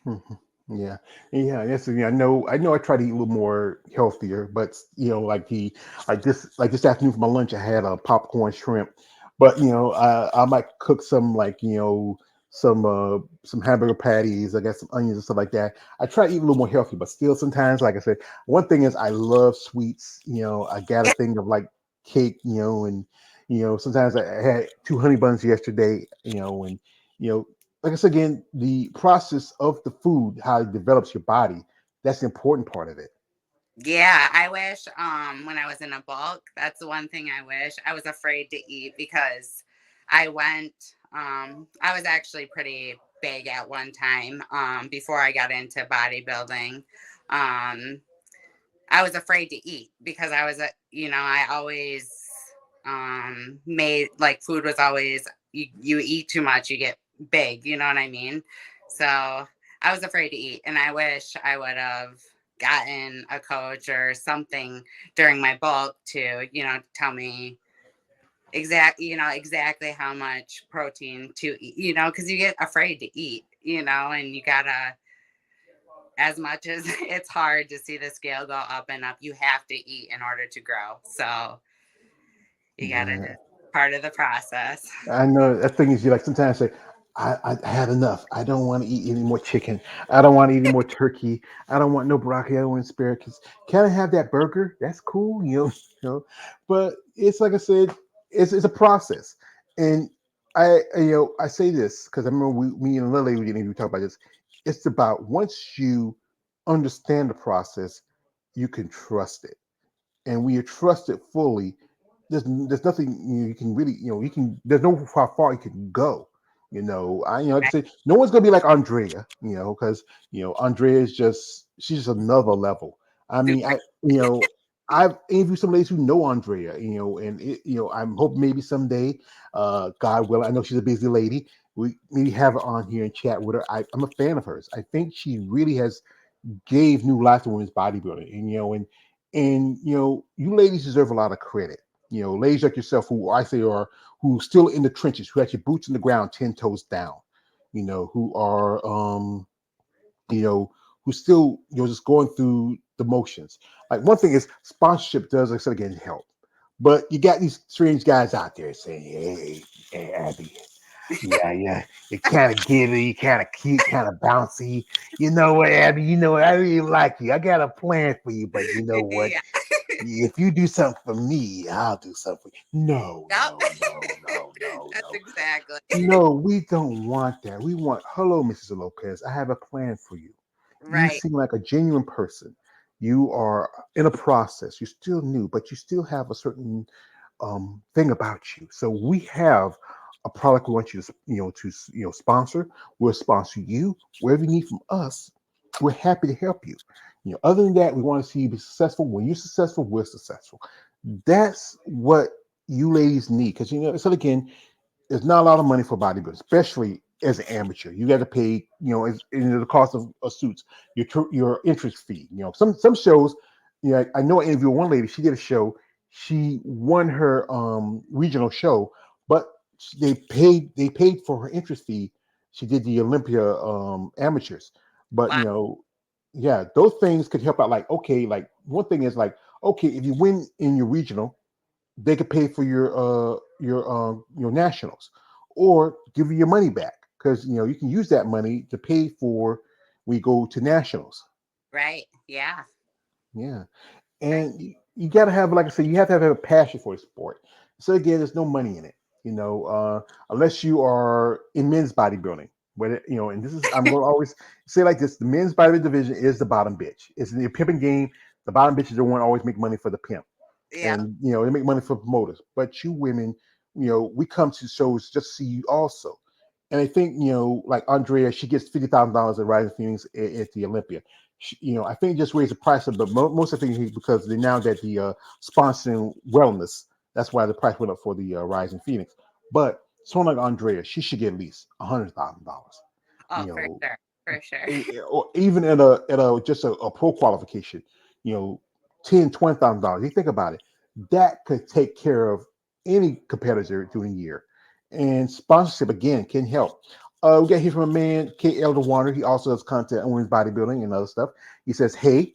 Mhm. Yeah, yeah. That's the thing. I know. I try to eat a little more healthier, but like this afternoon for my lunch, I had a popcorn shrimp. But I might cook some some hamburger patties. I got some onions and stuff like that. I try to eat a little more healthy, but still sometimes, like I said, one thing is I love sweets. I got a thing of like cake. And sometimes I had two honey buns yesterday. And you know like I said again, the process of the food, how it develops your body, that's the important part of it. Yeah, I wish when I was in a bulk, that's the one thing I wish. I was afraid to eat because I went I was actually pretty big at one time before I got into bodybuilding. Um I was afraid to eat because I was a I always made like food was always you eat too much, you get big, you know what I mean? So I was afraid to eat, and I wish I would have gotten a coach or something during my bulk to tell me exactly how much protein to eat, because you get afraid to eat, and you gotta, as much as it's hard to see the scale go up and up, you have to eat in order to grow. So you gotta Yeah, just part of the process. I know that thing is you like sometimes say, I had enough. I don't want to eat any more chicken. I don't want to eat any more turkey. I don't want no broccoli. I don't want asparagus. Can I have that burger? That's cool, But it's like I said, it's a process, and I say this because I remember me and Lily we didn't even talk about this. It's about once you understand the process, you can trust it, and when you trust it fully, there's nothing you can really you can there's no how far you can go. Like I Right. said, no one's gonna be like Andrea, because Andrea is she's just another level. I mean, I've interviewed some ladies who know Andrea, and I'm hoping maybe someday, God willing, I know she's a busy lady. We maybe have her on here and chat with her. I'm a fan of hers. I think she really has gave new life to women's bodybuilding, and you ladies deserve a lot of credit. Ladies like yourself who I say are who still in the trenches, who have your boots in the ground, 10 toes down. Who are you know who still just going through the motions. Like one thing is sponsorship does, like I said again, help. But you got these strange guys out there saying, hey, Abby, yeah, yeah. You're kind of giddy, kind of cute, kind of bouncy. You know what, Abby? You know what? I really like you. I got a plan for you, but you know what? Yeah. If you do something for me, I'll do something for you. No, Yep. no, no, no, no, That's no. exactly No, we don't want that. We want, hello, Mrs. Lopez. I have a plan for you. You right. seem like a genuine person. You are in a process. You're still new, but you still have a certain thing about you. So we have a product we want you to sponsor. We'll sponsor you. Whatever you need from us, we're happy to help you. Other than that, we want to see you be successful. When you're successful, we're successful. That's what you ladies need, because so again, there's not a lot of money for bodybuilding, especially as an amateur. You got to pay, the cost of suits, your entrance fee. Some shows. I know I interviewed one lady. She did a show. She won her regional show, but they paid for her entrance fee. She did the Olympia amateurs, but Wow. yeah, those things could help out. Like okay, like one thing is like okay, if you win in your regional, they could pay for your nationals, or give you your money back, because you can use that money to pay for we go to nationals. Right. Yeah. Yeah, Right. and you got to have, like I said, you have to have a passion for the sport. So again, there's no money in it, unless you are in men's bodybuilding. But and this is I'm going to always say like this: the men's bodybuilding division is the bottom bitch. It's the pimping game. The bottom bitches don't want to always make money for the pimp, Yeah. and they make money for promoters. But you women, we come to shows just to see you also. And I think like Andrea, she gets $50,000 at Rising Phoenix at the Olympia. I think just raise the price of, but most of the things because they now that the sponsoring wellness, that's why the price went up for the Rising Phoenix. But someone like Andrea, she should get at least $100,000. Oh, You for know, sure. For sure. or even at a just a pro qualification, you know, $10,000, $20,000. You think about it, that could take care of any competitor during the year. And sponsorship again can help. We got here from a man, KL the Warner. He also does content on women's bodybuilding and other stuff. He says, "Hey,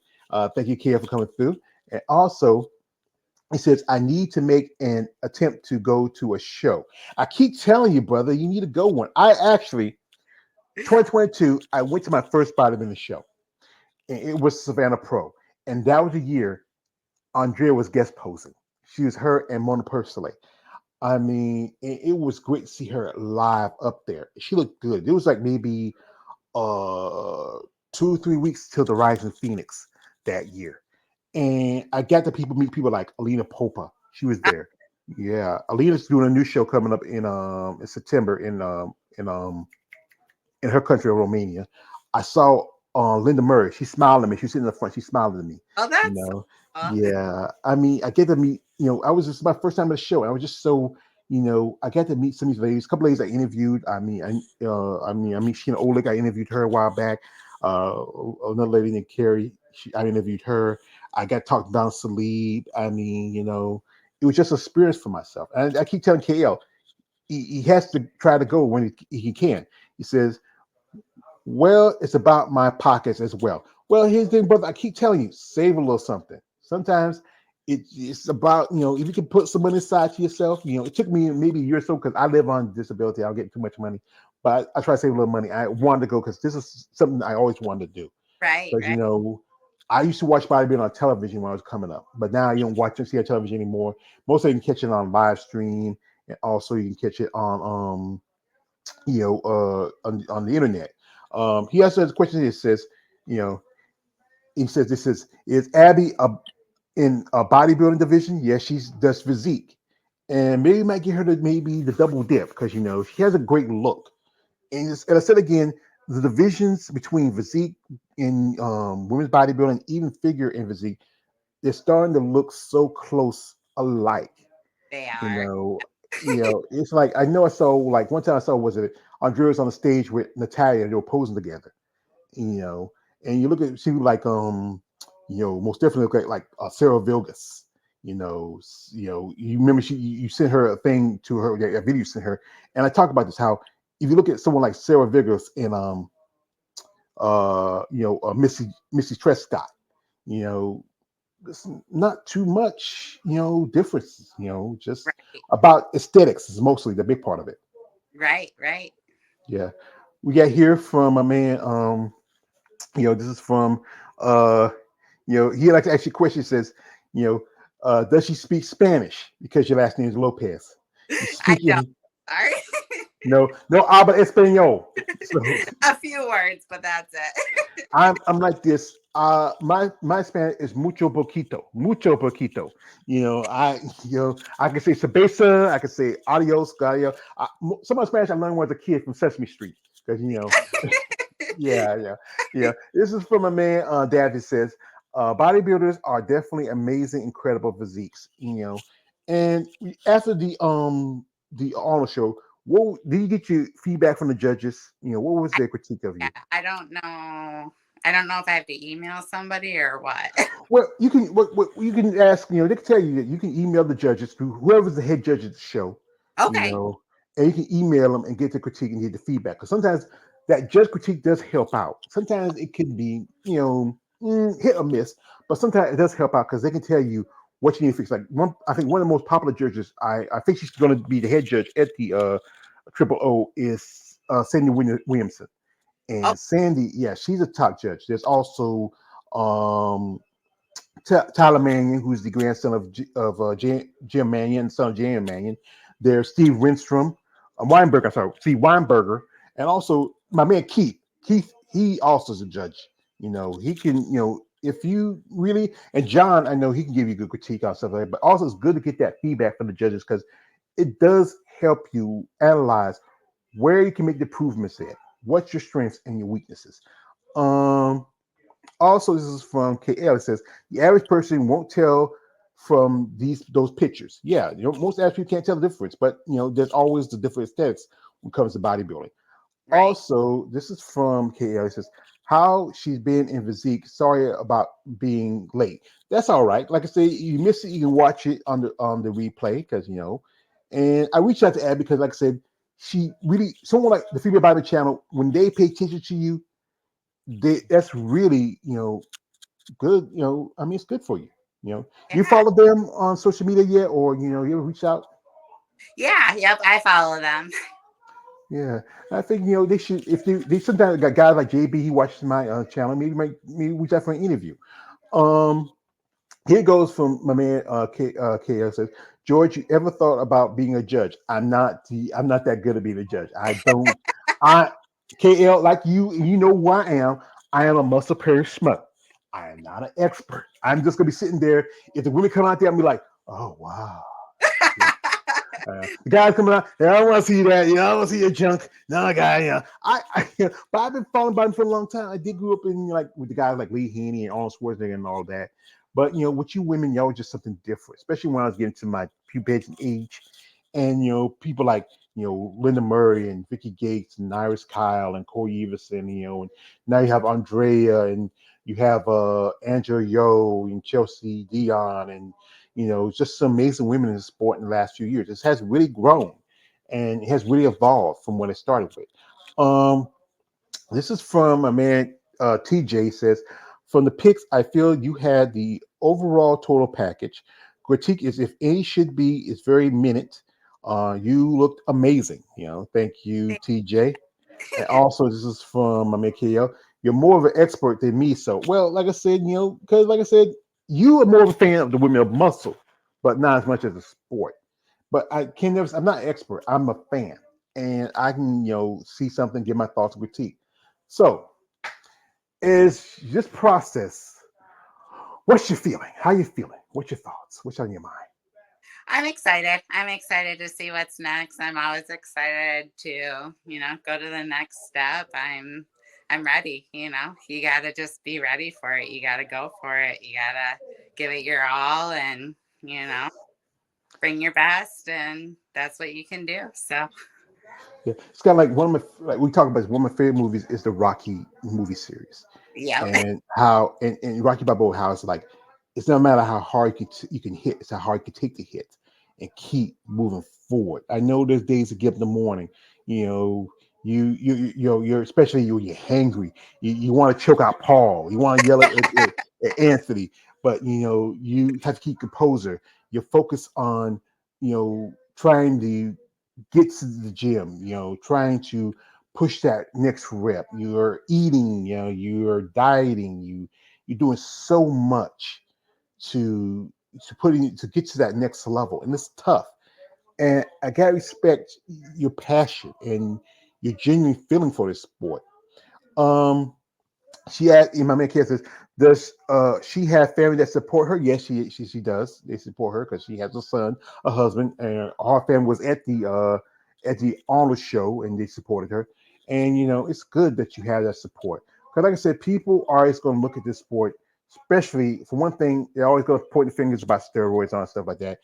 thank you, KL, for coming through." And also, he says, "I need to make an attempt to go to a show. I keep telling you, brother, you need to go one. I actually, 2022, I went to my first bodybuilding show, and it was Savannah Pro, and that was the year Andrea was guest posing. She was her and Mona Persile. I mean, it was great to see her live up there. She looked good. It was like maybe 2 or 3 weeks till the Rising Phoenix that year, and I got to meet people like Alina Popa. She was there. Yeah, Alina's doing a new show coming up in September in her country of Romania. I saw Linda Murray. She smiled at me. She was sitting in the front. She smiled at me. Oh, You that's know, cool. yeah. I mean, I get to meet. I was just my first time at the show, and I was just so. I got to meet some of these ladies. A couple ladies I interviewed. I mean, Sheena Oleg. I interviewed her a while back. Another lady named Carrie. I interviewed her. I got talked about Salib. I mean, it was just an experience for myself. And I keep telling KL, he has to try to go when he can. He says, well, it's about my pockets as well. Well, here's the thing, brother. I keep telling you, save a little something. Sometimes it's about, if you can put some money aside to yourself. It took me maybe a year or so because I live on disability. I don't get too much money, but I try to save a little money. I wanted to go because this is something I always wanted to do. Right, Because, right, I used to watch bodybuilding on television when I was coming up, but now you don't watch and see on television anymore. Most of you can catch it on live stream, and also you can catch it on the internet. He also has a question here. Says, you know, he says, "This is Abby in a bodybuilding division? Yes, she does physique, and maybe might get her to maybe the double dip because she has a great look. And I said again, the divisions between physique and women's bodybuilding, even figure and physique, they're starting to look so close alike. they You are. know, it's like I know I saw like one time I saw was it Andrea was on the stage with Natalia and they were posing together. You know, and you look at she like most definitely look like Sarah Vilgas. You remember you sent her a thing to her, a video you sent her, and I talked about this how if you look at someone like Sarah Vilgas and Missy Trescott, you know, it's not too much, differences, just Right, about aesthetics is mostly the big part of it. right, right. Yeah. We got here from a man, this is from, uh, he likes to ask you a question. Says, you know, does she speak Spanish? Because your last name is Lopez. You I speak, don't. Sorry. no habla español. So A few words, but that's it. I'm like this. My Spanish is mucho poquito. I can say cerveza, I can say adios, gallo. Some of the Spanish I learned when I was a kid from Sesame Street because yeah, yeah, yeah. This is from a man, David says, bodybuilders are definitely amazing, incredible physiques. And after the Arnold show, what did you get your feedback from the judges? What was their critique of Yeah, you? I don't know. I don't know if I have to email somebody or what. Well, you can ask. They can tell you that you can email the judges, whoever's the head judge of the show. You Okay. know, and you can email them and get the critique and get the feedback. Because sometimes that judge critique does help out. Sometimes it can be hit or miss, but sometimes it does help out because they can tell you what you need to fix. Like I think one of the most popular judges, I think she's going to be the head judge at the Triple O is Sandy Williamson. Oh, And Sandy, yeah, she's a top judge. There's also um, Tyler Mannion, who's the grandson of Jim Mannion, son of Jim Mannion. There's Steve Winstrom, Weinberger. I'm sorry, Steve Weinberger, and also my man Keith. Keith, he also is a judge. He can. If you really and John, I know he can give you good critique on stuff like that. But also, it's good to get that feedback from the judges because it does help you analyze where you can make the improvements at. What's your strengths and your weaknesses? Um, Also, this is from KL. It says the average person won't tell from those pictures. Yeah, most average people can't tell the difference, but there's always the different aesthetics when it comes to bodybuilding. right. Also, this is from KL. It says how she's been in physique. Sorry about being late. That's all right. Like I say, you miss it, you can watch it on the replay because. And I reached out to Abby because, like I said, she really someone like the Female Bible Channel when they pay attention to you, that's really good. I mean, it's good for you. You Yeah. follow them on social media yet, or you ever reach out? Yeah. Yep. I follow them. Yeah, I think they should. If they sometimes got guys like JB, he watches my channel. Maybe reach out for an interview. Um, Here goes from my man KL says, George, you ever thought about being a judge? I'm not that good at being a judge. I don't I KL like you, and you know who I am. I am a muscle pair schmuck. I am not an expert. I'm just gonna be sitting there. If the women come out there, I'm be like, oh wow. The guys coming out, yeah, I don't want to see that. I don't want to see your junk. No, guy, but I've been following by him for a long time. I did grow up in like with the guys like Lee Haney and Arnold Schwarzenegger and all that. But with you women, y'all was just something different, especially when I was getting to my puberty age, and people like Linda Murray and Vicky Gates and Iris Kyle and Corey Everson, and now you have Andrea and you have Angela Yo and Chelsea Dion and just some amazing women in the sport in the last few years. It has really grown and it has really evolved from what it started with. Um, this is from a man, TJ says, from the picks, I feel you had the overall total package. Critique is if any should be, is very minute. You looked amazing. Thank you, TJ. And also, this is from my man KO. You're more of an expert than me. So, well, like I said, because like I said, you are more of a fan of the women of muscle, but not as much as a sport. But I can never. I'm not an expert. I'm a fan, and I can see something, give my thoughts and critique. So, is this process? What's your feeling? How you feeling? What's your thoughts? What's on your mind? I'm excited. I'm excited to see what's next. I'm always excited to, go to the next step. I'm ready, You got to just be ready for it. You got to go for it. You got to give it your all and, bring your best and that's what you can do. So, Yeah, it's kind of like one of my like we talk about. One of my favorite movies is the Rocky movie series, yeah. and how and Rocky Balboa, how it's like it's no matter how hard you can hit, it's how hard you can take the hit and keep moving forward. I know there's days to get up in the morning, you know, you're especially you're hangry, you want to choke out Paul, you want to yell at Anthony, but you have to keep composure. You're focused on trying to get to the gym, trying to push that next rep. You're eating, you're dieting, you're doing so much to to get to that next level, and it's tough. And I gotta respect your passion and your genuine feeling for this sport. Um, she had my man Kia says, does she have family that support her? Yes, she does. They support her because she has a son, a husband, and her family was at the Arnold show and they supported her. And it's good that you have that support. Because like I said, people are always going to look at this sport, especially for one thing, they're always going to point the fingers about steroids and stuff like that.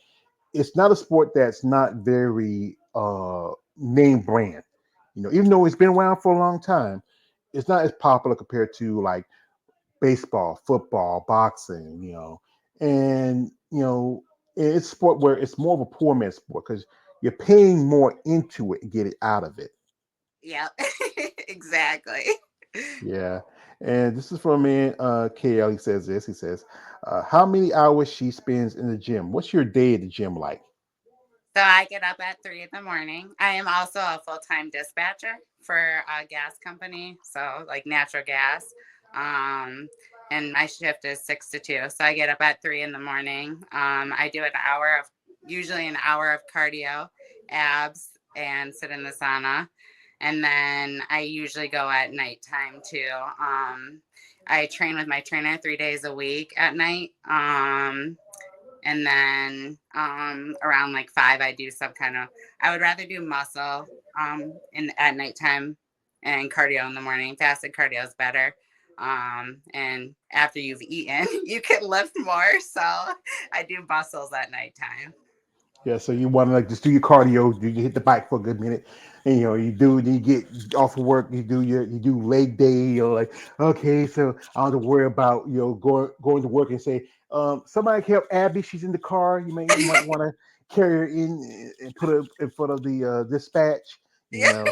It's not a sport that's not very name brand. Even though it's been around for a long time, it's not as popular compared to like baseball, football, boxing, and it's a sport where it's more of a poor man's sport because you're paying more into it and get it out of it. Yeah. Exactly. Yeah. And this is from a man, KL. He says this. He says, how many hours she spends in the gym? What's your day at the gym like? So I get up at 3 in the morning. I am also a full-time dispatcher for a gas company, so like natural gas. Um, and my shift is 6 to 2. So I get up at 3 in the morning. I do usually an hour of cardio, abs, and sit in the sauna. And then I usually go at nighttime too. I train with my trainer 3 days a week at night. And then around like 5 I do some kind of, I would rather do muscle in at nighttime and cardio in the morning. Fasted cardio is better, and after you've eaten you can lift more, so I do muscles at nighttime. Yeah, so you want to like just do your cardio, you hit the bike for a good minute, and you do, then you get off of work, you do leg day, you're like, okay, so I don't have to worry about going to work and say, somebody help Abby, she's in the car. You might want to carry her in and put her in front of the dispatch. you know,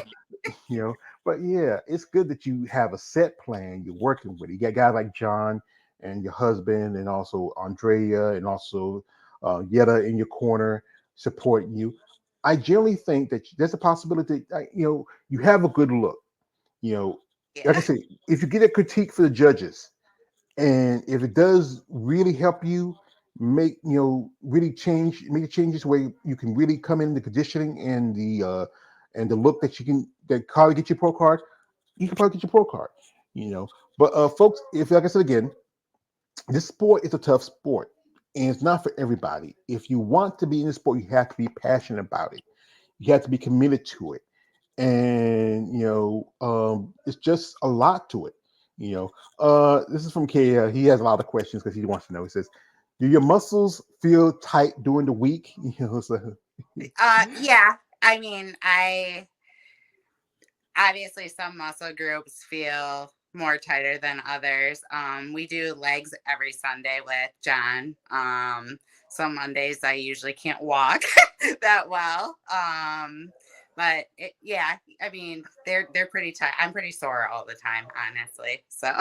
you know. But yeah, it's good that you have a set plan you're working with. You got guys like John and your husband, and also Andrea, and also Yetta in your corner supporting you. I generally think that there's a possibility, you have a good look. You know, like I Yeah. say, if you get a critique for the judges, and if it does really help you really make changes where you can really come in the conditioning and the look that you can that probably get your pro card, you can probably get your pro card. You know, but folks, if like I said again, this sport is a tough sport, and it's not for everybody. If you want to be in the sport, you have to be passionate about it. You have to be committed to it, and it's just a lot to it. This is from K. He has a lot of questions because he wants to know. He says, "Do your muscles feel tight during the week?" So, Yeah. I mean, I obviously some muscle groups feel more tighter than others. We do legs every Sunday with John. Some Mondays I usually can't walk that well. Yeah, I mean they're pretty tight. I'm pretty sore all the time, honestly. So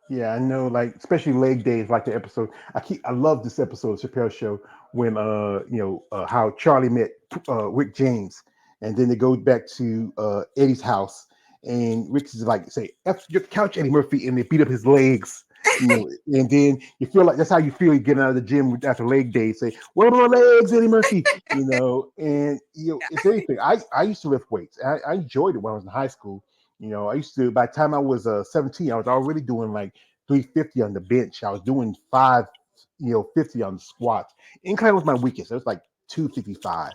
yeah, I know, like especially leg days, like the episode. I love this episode of Chappelle Show when how Charlie met Rick James, and then they go back to Eddie's house, and Rick is like say F your couch, Eddie Murphy, and they beat up his legs. And then you feel like that's how you feel getting out of the gym after leg day. Say, "What are my legs, Eddie Murphy?" And it's anything. I used to lift weights. I enjoyed it when I was in high school. I used to. By the time I was 17, I was already doing like 350 on the bench. I was doing 50 on the squats. Incline was my weakest. It was like 255.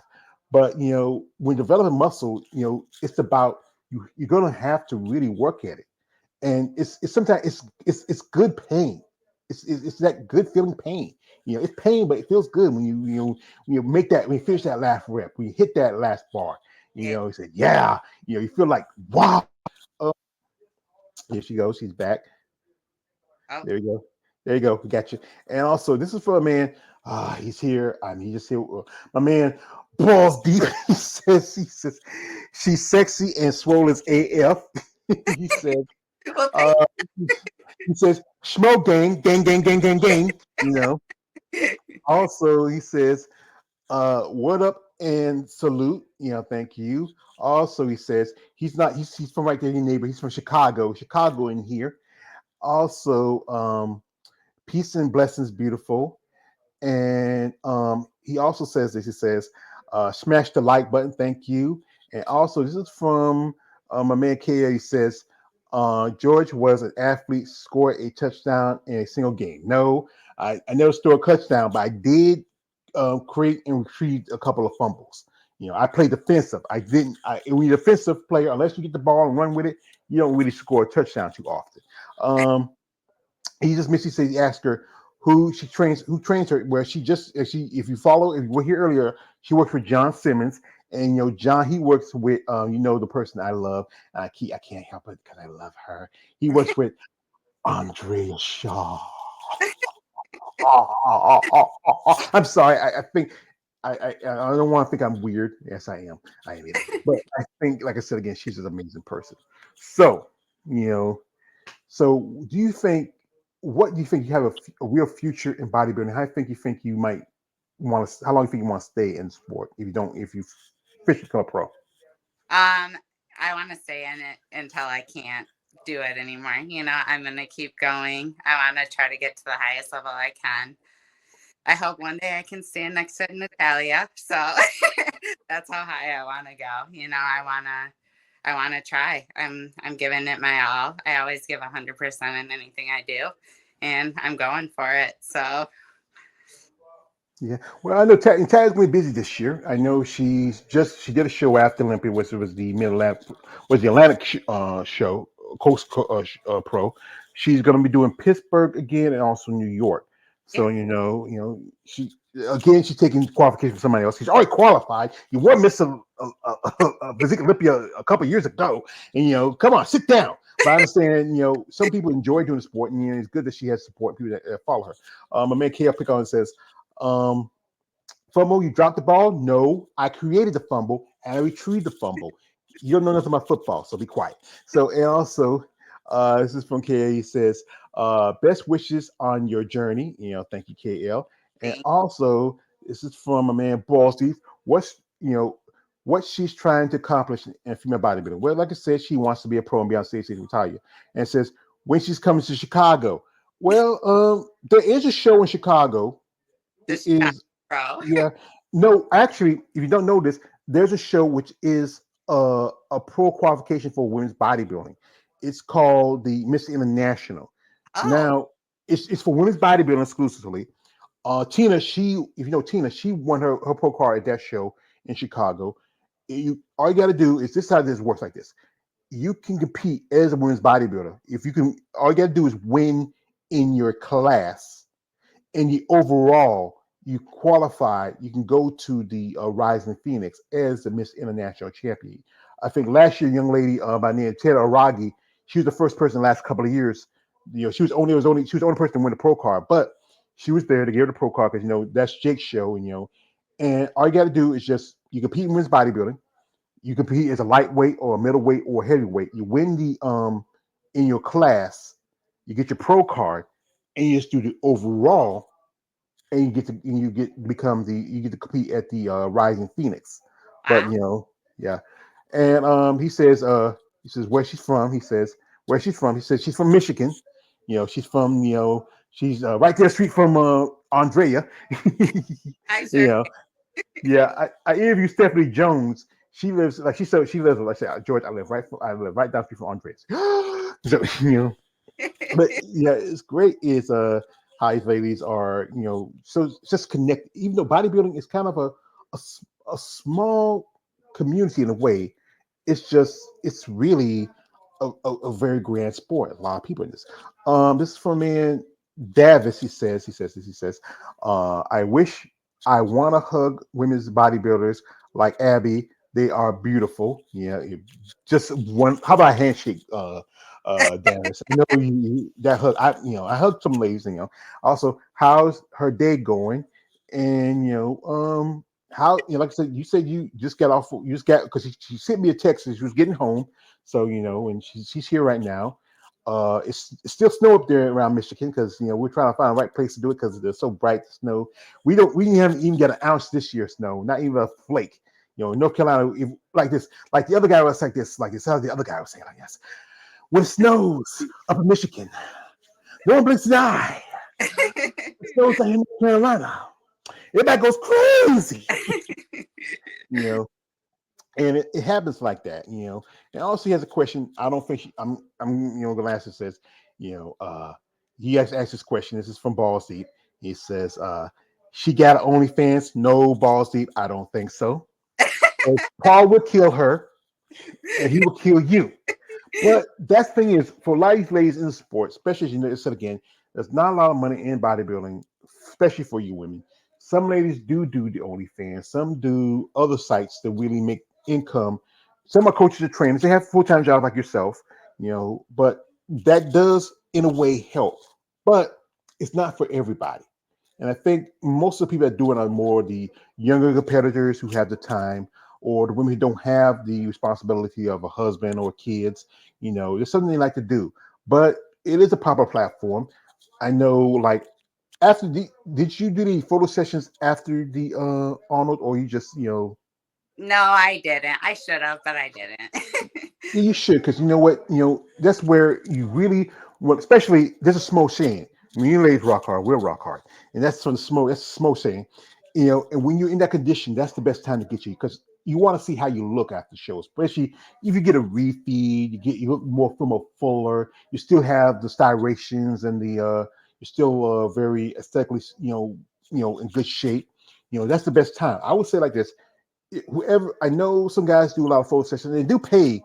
But when developing muscle, it's about you're gonna have to really work at it, and it's sometimes it's good pain. It's that good feeling pain. It's pain, but it feels good when you make that when you finish that last rep, when you hit that last bar. yeah. You say, yeah. You feel like wow. Uh, here she goes. She's back. Oh, There you go. There you go. We got you. And also, this is for a man. He's here. I mean, he just here. My man, balls deep. He says, she's sexy and swollen as AF. he said, well, uh, he says, smoke gang, gang, gang, gang, gang, gang. thank you. Also, he says, what up and salute. Thank you. Also, he says, he's from right there in your neighbor. He's from Chicago in here. Also, peace and blessings, beautiful. And he also says this. He says, smash the like button. Thank you. And also, this is from my man K. He says, George was an athlete, scored a touchdown in a single game. No, I never scored a touchdown, but I did create and retrieve a couple of fumbles. I played defensive. I didn't. When you're a defensive player, unless you get the ball and run with it, you don't really score a touchdown too often. He just missed. He asked her who trains her. Where if you follow, if you were here earlier, she works for John Simmons, and John, he works with the person I love, and I can't help it because I love her. He works with Andrea Shaw. I'm sorry. I think I don't want to think I'm weird. Yes, I am. I am. But I think, like I said again, she's an amazing person. So you know, so do you think? What do you think you have a real future in bodybuilding? How think you think you might want to? How long do you think you want to stay in sport if you don't? If you fish become a pro? I want to stay in it until I can't do it anymore. I'm going to keep going. I want to try to get to the highest level I can. I hope one day I can stand next to Natalia. So that's how high I want to go. I want to try. I'm giving it my all. I always give 100% in anything I do, and I'm going for it. So Yeah. Well, I know Tad's going to be busy this year. I know she did a show after Olympia, which was the Mid Atlantic was the Atlantic show, Coast Pro. She's going to be doing Pittsburgh again and also New York. yeah, So she again she's taking qualification from somebody else. She's already qualified. You were missing a Physique Olympia a couple years ago, and come on, sit down. But I understand, some people enjoy doing the sport, and it's good that she has support people that follow her. My man KL Pick on says. Um, Fumble, you dropped the ball? No, I created the fumble and I retrieved the fumble. You don't know nothing about football, so be quiet. So, and also, this is from KL. He says, best wishes on your journey. Thank you, KL. And Thank also, this is from a man, Ball Steve. What she's trying to accomplish in female bodybuilding. Well, like I said, she wants to be a pro and be on stage to retire. And it says, when she's coming to Chicago. Well, there is a show in Chicago. the It Chicago is, Pro. yeah. No, actually, if you don't know this, there's a show which is a pro qualification for women's bodybuilding. It's called the Miss International. Oh, Now, it's for women's bodybuilding exclusively. Tina, if you know Tina, she won her pro card at that show in Chicago. All you got to do is this how this works like this. You can compete as a women's bodybuilder. If you can, all you got to do is win in your class in the overall, you qualify, you can go to the Rising Phoenix as the Miss International Champion. I think last year, a young lady by the name of Ted Aragi, she was the first person in the last couple of years. She was the only person to win the pro card, but she was there to give her the pro card because that's Jake's show, and all you got to do is just you compete in women's bodybuilding. You compete as a lightweight or a middleweight or a heavyweight. You win the in your class, you get your pro card, and you just do the overall and you get to compete at the Rising Phoenix. But wow. yeah. And he says where she's from. He says where she's from. He says she's from Michigan. She's from she's right there street from Andrea. I you sure know, yeah. I interviewed Stephanie Jones. She lives like she said she lives like I said George. I live right down the street from Andrea's. So but yeah, it's great. Is how these ladies are, so just connect. Even though bodybuilding is kind of a small community in a way, it's really a very grand sport. A lot of people in this. This is from man Davis. He says, I wish I want to hug women's bodybuilders like Abby. They are beautiful. Yeah, just one. How about a handshake? Dennis. I know that hug. I hugged some ladies. Also, how's her day going? And how like I said, you said you just got off. You just got because she sent me a text and she was getting home. So and she's here right now. It's still snow up there around Michigan because we're trying to find the right place to do it because it's so bright. The snow. We haven't even got an ounce this year snow. Not even a flake. North Carolina, like this, like the other guy was like this. How the other guy was saying like this. When it snows up in Michigan, no one blinks an eye. It snows like in North Carolina. Everybody goes crazy. You know, and it happens like that. And also he has a question. I don't think I'm gonna ask. It says, you know, uh, he has asked this question. This is from Balls Deep. He says, she got OnlyFans. No, Balls Deep. I don't think so. Paul would kill her, and he will kill you. But that thing is for a lot of these ladies in the sport, especially as said again, there's not a lot of money in bodybuilding, especially for you women. Some ladies do the OnlyFans. Some do other sites that really make income. Some are coaches or trainers. They have full time jobs like yourself, But that does in a way help, but it's not for everybody. And I think most of the people that do it are more the younger competitors who have the time, or the women who don't have the responsibility of a husband or kids. It's something they like to do. But it is a proper platform. I know, like did you do the photo sessions after the Arnold, or you just No, I didn't. I should have, but I didn't. Yeah, you should, because you know what, that's where you really, well, especially there's a small saying. When you ladies rock hard, we'll rock hard, and that's from the smoke. That's a small saying, And when you're in that condition, that's the best time to get you because you want to see how you look after the show, especially if you get a refeed, you look more fuller. You still have the styrations and you're still very aesthetically, in good shape. That's the best time. I would say like this: whoever I know, some guys do a lot of photo sessions. They do pay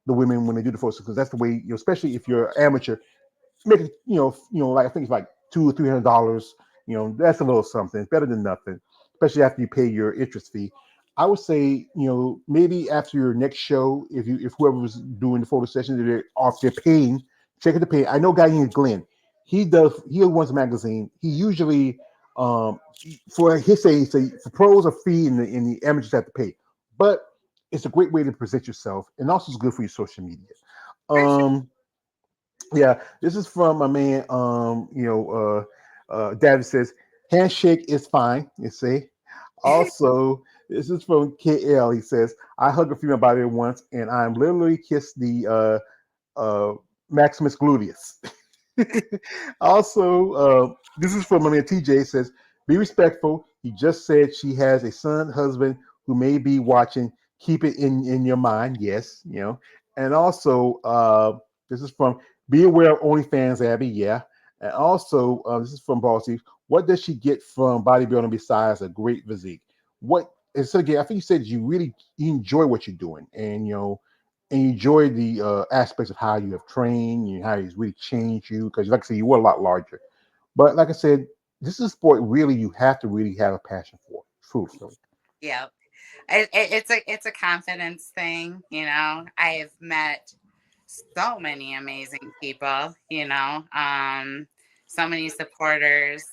the women when they do the photo sessions because that's the way. Especially if you're amateur, make it. Like I think it's like $200 or $300. That's a little something. It's better than nothing, especially after you pay your interest fee. I would say, maybe after your next show, if whoever was doing the photo session, they're paying, check it the pay. I know a guy named Glenn. He runs a magazine. He usually for his say for pros a fee and the amateurs have to pay. But it's a great way to present yourself, and also it's good for your social media. For sure. Um, yeah, this is from my man. David says handshake is fine. You see. Also, this is from KL. He says I hugged a female body once, and I'm literally kissed the Maximus gluteus. Also, this is from my man TJ. Says, be respectful. He just said she has a son, husband who may be watching. Keep it in your mind. Yes, you know. And also, this is from Be Aware of OnlyFans, Abby. Yeah. And also, this is from Bossy. What does she get from bodybuilding besides a great physique? What instead again, I think you said you enjoy what you're doing, and and you enjoy the aspects of how you have trained, how he's really changed you. Because, like I said, you were a lot larger. But like I said, this is a sport really you have to really have a passion for, truthfully. Yep. It's a confidence thing, you know. I've met so many amazing people, you know, so many supporters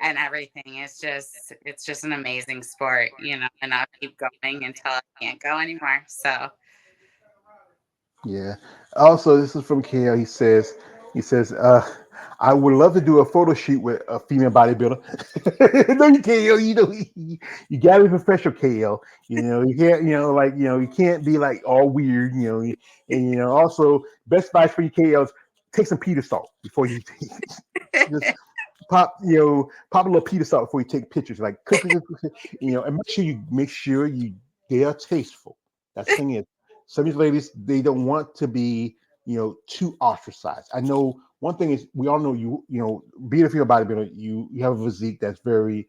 and everything. It's just an amazing sport, you know, and I'll keep going until I can't go anymore. So Yeah. Also, this is from Kale. He says, I would love to do a photo shoot with a female bodybuilder. No, you can't. You gotta be professional, KL. You can't. You can't be like all weird. And also, best advice for you, KL is take some Peter salt before you just pop a little Peter salt before you take pictures. Like click, click, click, click, and make sure you they are tasteful. That's the thing is, some of these ladies they don't want to be too ostracized. I know one thing is we all know being a female bodybuilder, you have a physique that's very